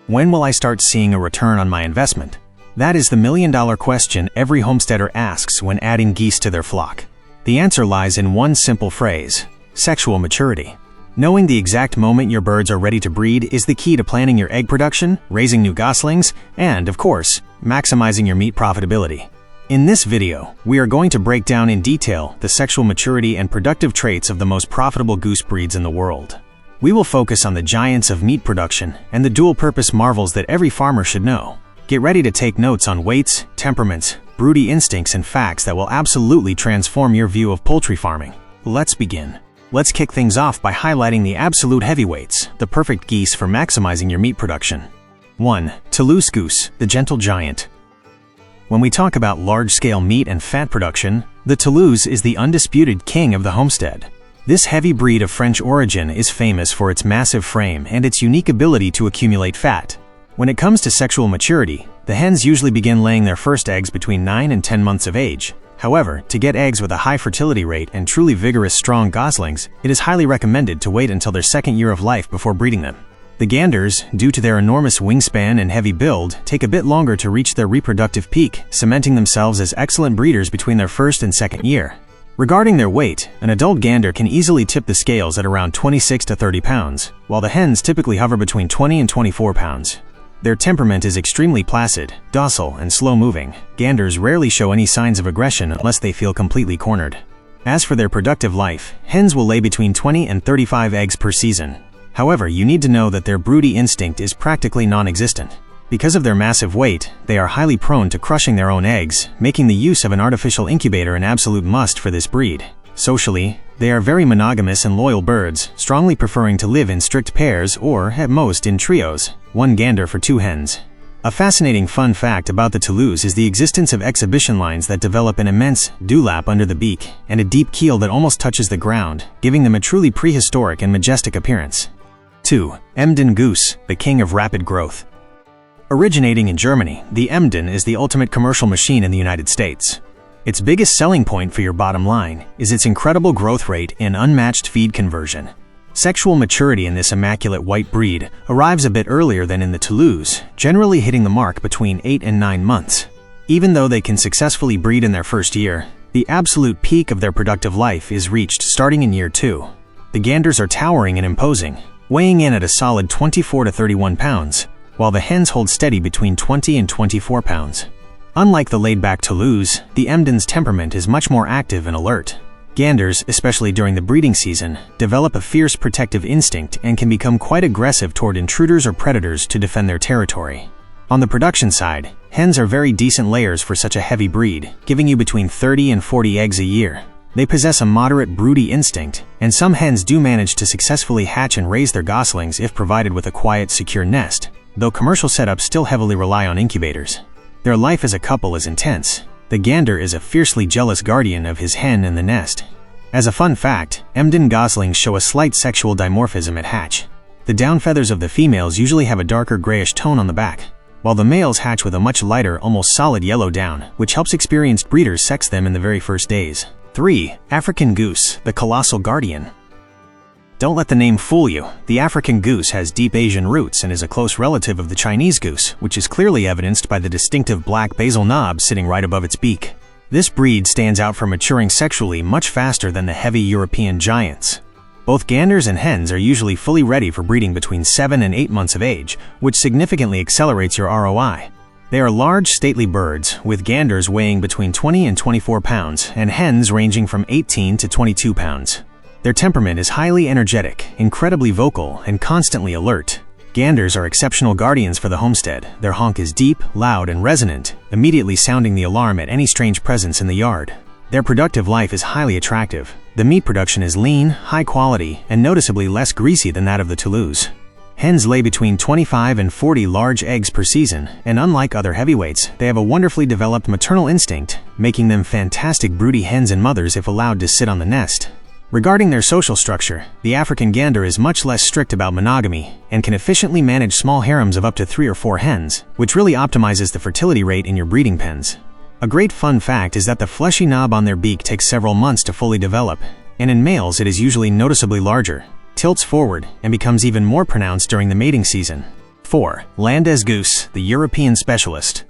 When will I start seeing a return on my investment? That is the million-dollar question every homesteader asks when adding geese to their flock. The answer lies in one simple phrase: sexual maturity. Knowing the exact moment your birds are ready to breed is the key to planning your egg production, raising new goslings, and, of course, maximizing your meat profitability. In this video, we are going to break down in detail the sexual maturity and productive traits of the most profitable goose breeds in the world. We will focus on the giants of meat production and the dual-purpose marvels that every farmer should know. Get ready to take notes on weights, temperaments, broody instincts, and facts that will absolutely transform your view of poultry farming. Let's begin. Let's kick things off by highlighting the absolute heavyweights, the perfect geese for maximizing your meat production. 1. Toulouse goose, the gentle giant. When we talk about large-scale meat and fat production, the Toulouse is the undisputed king of the homestead. This heavy breed of French origin is famous for its massive frame and its unique ability to accumulate fat. When it comes to sexual maturity, the hens usually begin laying their first eggs between 9 and 10 months of age. However, to get eggs with a high fertility rate and truly vigorous, strong goslings, it is highly recommended to wait until their second year of life before breeding them. The ganders, due to their enormous wingspan and heavy build, take a bit longer to reach their reproductive peak, cementing themselves as excellent breeders between their first and second year. Regarding their weight, an adult gander can easily tip the scales at around 26 to 30 pounds, while the hens typically hover between 20 and 24 pounds. Their temperament is extremely placid, docile, and slow-moving. Ganders rarely show any signs of aggression unless they feel completely cornered. As for their productive life, hens will lay between 20 and 35 eggs per season. However, you need to know that their broody instinct is practically non-existent. Because of their massive weight, they are highly prone to crushing their own eggs, making the use of an artificial incubator an absolute must for this breed. Socially, they are very monogamous and loyal birds, strongly preferring to live in strict pairs or, at most, in trios, one gander for 2 hens. A fascinating fun fact about the Toulouse is the existence of exhibition lines that develop an immense dewlap under the beak and a deep keel that almost touches the ground, giving them a truly prehistoric and majestic appearance. 2. Emden goose, the king of rapid growth. Originating in Germany, the Emden is the ultimate commercial machine in the United States. Its biggest selling point for your bottom line is its incredible growth rate and unmatched feed conversion. Sexual maturity in this immaculate white breed arrives a bit earlier than in the Toulouse, generally hitting the mark between 8 and 9 months. Even though they can successfully breed in their first year, the absolute peak of their productive life is reached starting in year 2. The ganders are towering and imposing, weighing in at a solid 24 to 31 pounds, while the hens hold steady between 20 and 24 pounds. Unlike the laid-back Toulouse, the Emden's temperament is much more active and alert. Ganders, especially during the breeding season, develop a fierce protective instinct and can become quite aggressive toward intruders or predators to defend their territory. On the production side, hens are very decent layers for such a heavy breed, giving you between 30 and 40 eggs a year. They possess a moderate broody instinct, and some hens do manage to successfully hatch and raise their goslings if provided with a quiet, secure nest, though commercial setups still heavily rely on incubators. Their life as a couple is intense. The gander is a fiercely jealous guardian of his hen and the nest. As a fun fact, Emden goslings show a slight sexual dimorphism at hatch. The down feathers of the females usually have a darker grayish tone on the back, while the males hatch with a much lighter, almost solid yellow down, which helps experienced breeders sex them in the very first days. 3. African goose, the colossal guardian. Don't let the name fool you. The African goose has deep Asian roots and is a close relative of the Chinese goose, which is clearly evidenced by the distinctive black basal knob sitting right above its beak. This breed stands out for maturing sexually much faster than the heavy European giants. Both ganders and hens are usually fully ready for breeding between 7 and 8 months of age, which significantly accelerates your ROI. They are large, stately birds, with ganders weighing between 20 and 24 pounds and hens ranging from 18 to 22 pounds. Their temperament is highly energetic, incredibly vocal, and constantly alert. Ganders are exceptional guardians for the homestead. Their honk is deep, loud, and resonant, immediately sounding the alarm at any strange presence in the yard. Their productive life is highly attractive. The meat production is lean, high quality, and noticeably less greasy than that of the Toulouse. Hens lay between 25 and 40 large eggs per season, and unlike other heavyweights, they have a wonderfully developed maternal instinct, making them fantastic broody hens and mothers if allowed to sit on the nest. Regarding their social structure, the African gander is much less strict about monogamy and can efficiently manage small harems of up to 3 or 4 hens, which really optimizes the fertility rate in your breeding pens. A great fun fact is that the fleshy knob on their beak takes several months to fully develop, and in males it is usually noticeably larger, tilts forward, and becomes even more pronounced during the mating season. 4. Landes goose, the European specialist.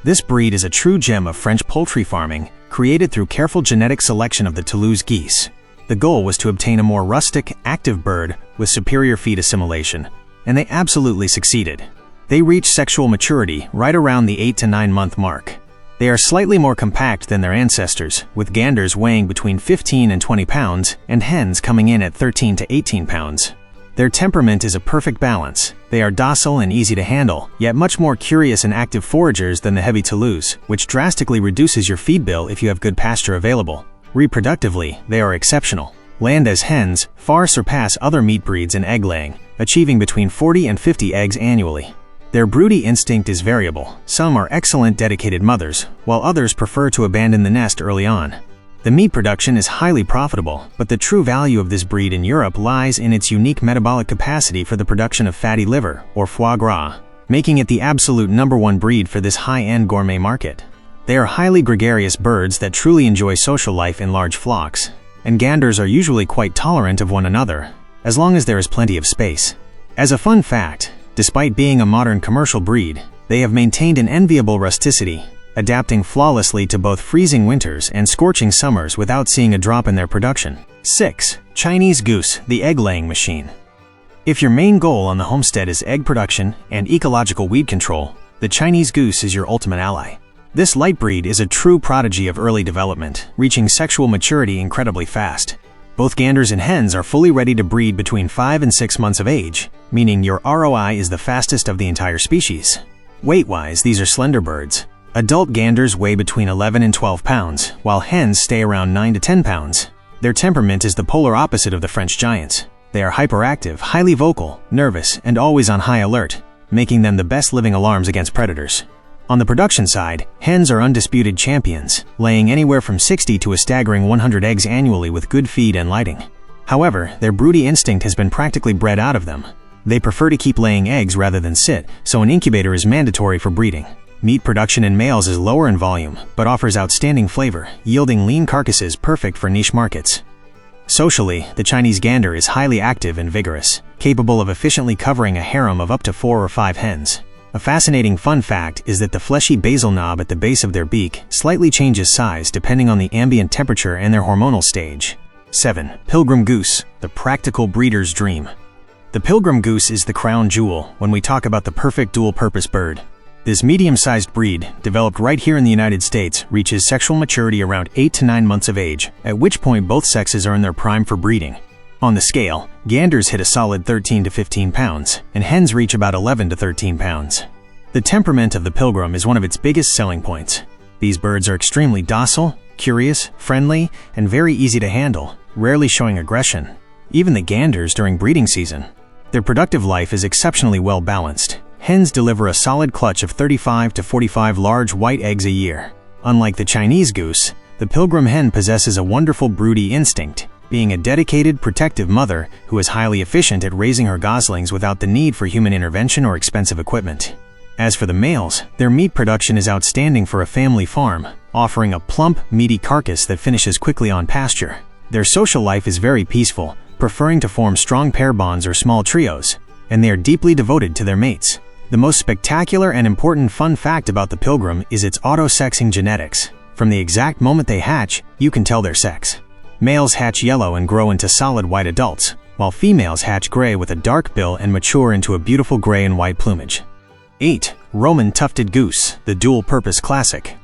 This breed is a true gem of French poultry farming, created through careful genetic selection of the Toulouse geese. The goal was to obtain a more rustic, active bird with superior feed assimilation, and they absolutely succeeded. They reach sexual maturity right around the 8 to 9 month mark. They are slightly more compact than their ancestors, with ganders weighing between 15 and 20 pounds and hens coming in at 13 to 18 pounds. Their temperament is a perfect balance. They are docile and easy to handle, yet much more curious and active foragers than the heavy Toulouse, which drastically reduces your feed bill if you have good pasture available. Reproductively, they are exceptional. Landes hens far surpass other meat breeds in egg laying, achieving between 40 and 50 eggs annually. Their broody instinct is variable. Some are excellent dedicated mothers, while others prefer to abandon the nest early on. The meat production is highly profitable, but the true value of this breed in Europe lies in its unique metabolic capacity for the production of fatty liver, or foie gras, making it the absolute #1 breed for this high-end gourmet market. They are highly gregarious birds that truly enjoy social life in large flocks, and ganders are usually quite tolerant of one another, as long as there is plenty of space. As a fun fact, despite being a modern commercial breed, they have maintained an enviable rusticity, adapting flawlessly to both freezing winters and scorching summers without seeing a drop in their production. 6. Chinese goose, the egg-laying machine. If your main goal on the homestead is egg production and ecological weed control, the Chinese goose is your ultimate ally. This light breed is a true prodigy of early development, reaching sexual maturity incredibly fast. Both ganders and hens are fully ready to breed between 5 and 6 months of age, meaning your ROI is the fastest of the entire species. Weight-wise, these are slender birds. Adult ganders weigh between 11 and 12 pounds, while hens stay around 9 to 10 pounds. Their temperament is the polar opposite of the French giants. They are hyperactive, highly vocal, nervous, and always on high alert, making them the best living alarms against predators. On the production side, hens are undisputed champions, laying anywhere from 60 to a staggering 100 eggs annually with good feed and lighting. However, their broody instinct has been practically bred out of them. They prefer to keep laying eggs rather than sit, so an incubator is mandatory for breeding. Meat production in males is lower in volume, but offers outstanding flavor, yielding lean carcasses perfect for niche markets. Socially, the Chinese gander is highly active and vigorous, capable of efficiently covering a harem of up to 4 or 5 hens. A fascinating fun fact is that the fleshy basal knob at the base of their beak slightly changes size depending on the ambient temperature and their hormonal stage. 7. Pilgrim goose, the practical breeder's dream. The Pilgrim goose is the crown jewel when we talk about the perfect dual-purpose bird. This medium-sized breed, developed right here in the United States, reaches sexual maturity around 8 to 9 months of age, at which point both sexes are in their prime for breeding. On the scale, ganders hit a solid 13 to 15 pounds, and hens reach about 11 to 13 pounds. The temperament of the Pilgrim is one of its biggest selling points. These birds are extremely docile, curious, friendly, and very easy to handle, rarely showing aggression, even the ganders during breeding season. Their productive life is exceptionally well balanced. Hens deliver a solid clutch of 35 to 45 large white eggs a year. Unlike the Chinese goose, the Pilgrim hen possesses a wonderful broody instinct, being a dedicated, protective mother who is highly efficient at raising her goslings without the need for human intervention or expensive equipment. As for the males, their meat production is outstanding for a family farm, offering a plump, meaty carcass that finishes quickly on pasture. Their social life is very peaceful, preferring to form strong pair bonds or small trios, and they are deeply devoted to their mates. The most spectacular and important fun fact about the Pilgrim is its auto-sexing genetics. From the exact moment they hatch, you can tell their sex. Males hatch yellow and grow into solid white adults, while females hatch gray with a dark bill and mature into a beautiful gray and white plumage. 8. Roman tufted goose, the dual-purpose classic.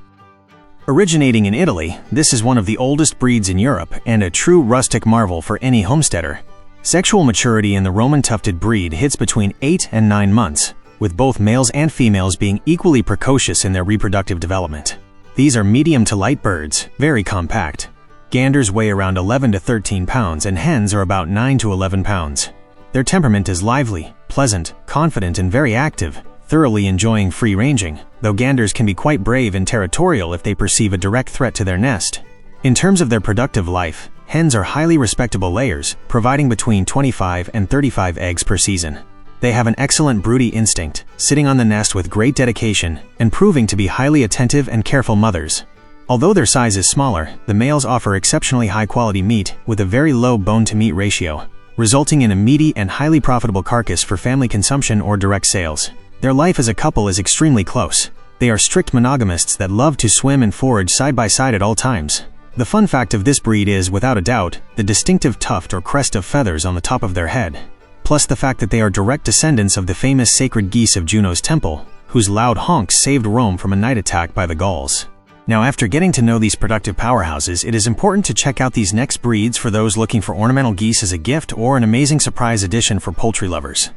Originating in Italy, this is one of the oldest breeds in Europe and a true rustic marvel for any homesteader. Sexual maturity in the Roman tufted breed hits between 8 and 9 months, with both males and females being equally precocious in their reproductive development. These are medium to light birds, very compact. Ganders weigh around 11 to 13 pounds and hens are about 9 to 11 pounds. Their temperament is lively, pleasant, confident, and very active, thoroughly enjoying free ranging, though ganders can be quite brave and territorial if they perceive a direct threat to their nest. In terms of their productive life, hens are highly respectable layers, providing between 25 and 35 eggs per season. They have an excellent broody instinct, sitting on the nest with great dedication and proving to be highly attentive and careful mothers. Although their size is smaller, the males offer exceptionally high-quality meat with a very low bone-to-meat ratio, resulting in a meaty and highly profitable carcass for family consumption or direct sales. Their life as a couple is extremely close. They are strict monogamists that love to swim and forage side by side at all times. The fun fact of this breed is, without a doubt, the distinctive tuft or crest of feathers on the top of their head, plus the fact that they are direct descendants of the famous sacred geese of Juno's temple, whose loud honks saved Rome from a night attack by the Gauls. Now, after getting to know these productive powerhouses, it is important to check out these next breeds for those looking for ornamental geese as a gift or an amazing surprise addition for poultry lovers.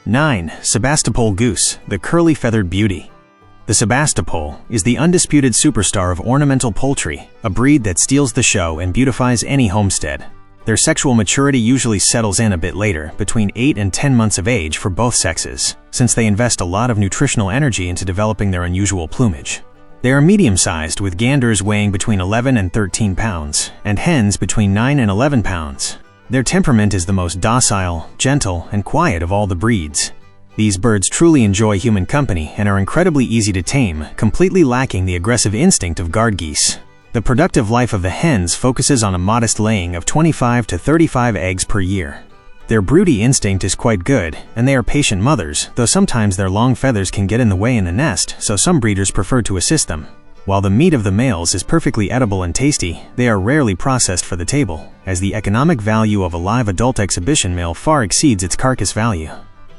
9. Sebastopol Goose, the curly feathered beauty. The Sebastopol is the undisputed superstar of ornamental poultry, a breed that steals the show and beautifies any homestead. Their sexual maturity usually settles in a bit later, between 8 and 10 months of age for both sexes, since they invest a lot of nutritional energy into developing their unusual plumage. They are medium-sized, with ganders weighing between 11 and 13 pounds, and hens between 9 and 11 pounds. Their temperament is the most docile, gentle, and quiet of all the breeds. These birds truly enjoy human company and are incredibly easy to tame, completely lacking the aggressive instinct of guard geese. The productive life of the hens focuses on a modest laying of 25 to 35 eggs per year. Their broody instinct is quite good, and they are patient mothers, though sometimes their long feathers can get in the way in the nest, so some breeders prefer to assist them. While the meat of the males is perfectly edible and tasty, they are rarely processed for the table, as the economic value of a live adult exhibition male far exceeds its carcass value.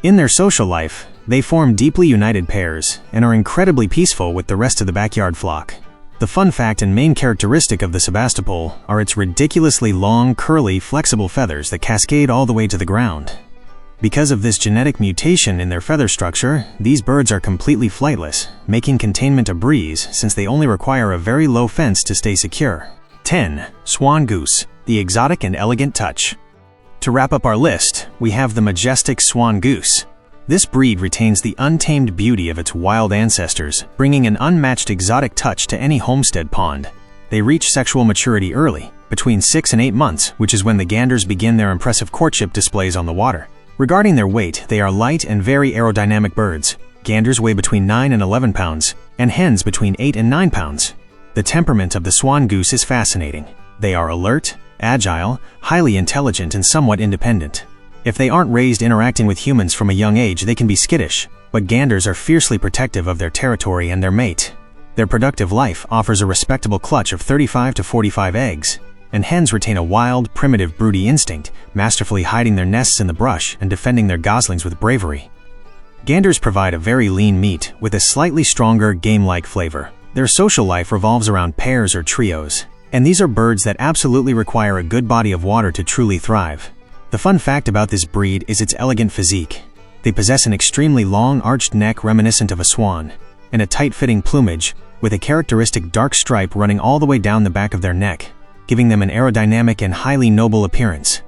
In their social life, they form deeply united pairs and are incredibly peaceful with the rest of the backyard flock. The fun fact and main characteristic of the Sebastopol are its ridiculously long, curly, flexible feathers that cascade all the way to the ground. Because of this genetic mutation in their feather structure, these birds are completely flightless, making containment a breeze since they only require a very low fence to stay secure. 10. Swan Goose, the exotic and elegant touch. To wrap up our list, we have the majestic Swan Goose. This breed retains the untamed beauty of its wild ancestors, bringing an unmatched exotic touch to any homestead pond. They reach sexual maturity early, between 6 and 8 months, which is when the ganders begin their impressive courtship displays on the water. Regarding their weight, they are light and very aerodynamic birds. Ganders weigh between 9 and 11 pounds, and hens between 8 and 9 pounds. The temperament of the Swan Goose is fascinating. They are alert, agile, highly intelligent, and somewhat independent. If they aren't raised interacting with humans from a young age, they can be skittish, but ganders are fiercely protective of their territory and their mate. Their productive life offers a respectable clutch of 35 to 45 eggs, and hens retain a wild, primitive, broody instinct, masterfully hiding their nests in the brush and defending their goslings with bravery. Ganders provide a very lean meat with a slightly stronger, game-like flavor. Their social life revolves around pairs or trios, and these are birds that absolutely require a good body of water to truly thrive. The fun fact about this breed is its elegant physique. They possess an extremely long, arched neck reminiscent of a swan, and a tight-fitting plumage with a characteristic dark stripe running all the way down the back of their neck, giving them an aerodynamic and highly noble appearance.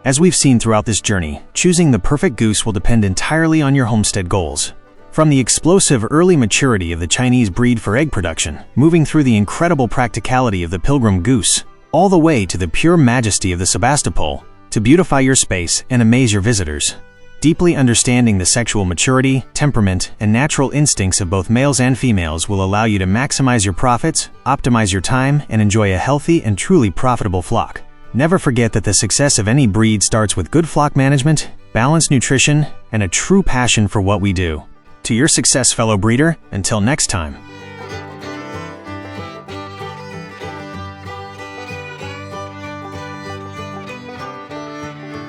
As we've seen throughout this journey, choosing the perfect goose will depend entirely on your homestead goals. From the explosive early maturity of the Chinese breed for egg production, moving through the incredible practicality of the Pilgrim goose, all the way to the pure majesty of the Sebastopol, to beautify your space and amaze your visitors. Deeply understanding the sexual maturity, temperament, and natural instincts of both males and females will allow you to maximize your profits, optimize your time, and enjoy a healthy and truly profitable flock. Never forget that the success of any breed starts with good flock management, balanced nutrition, and a true passion for what we do. To your success, fellow breeder, until next time.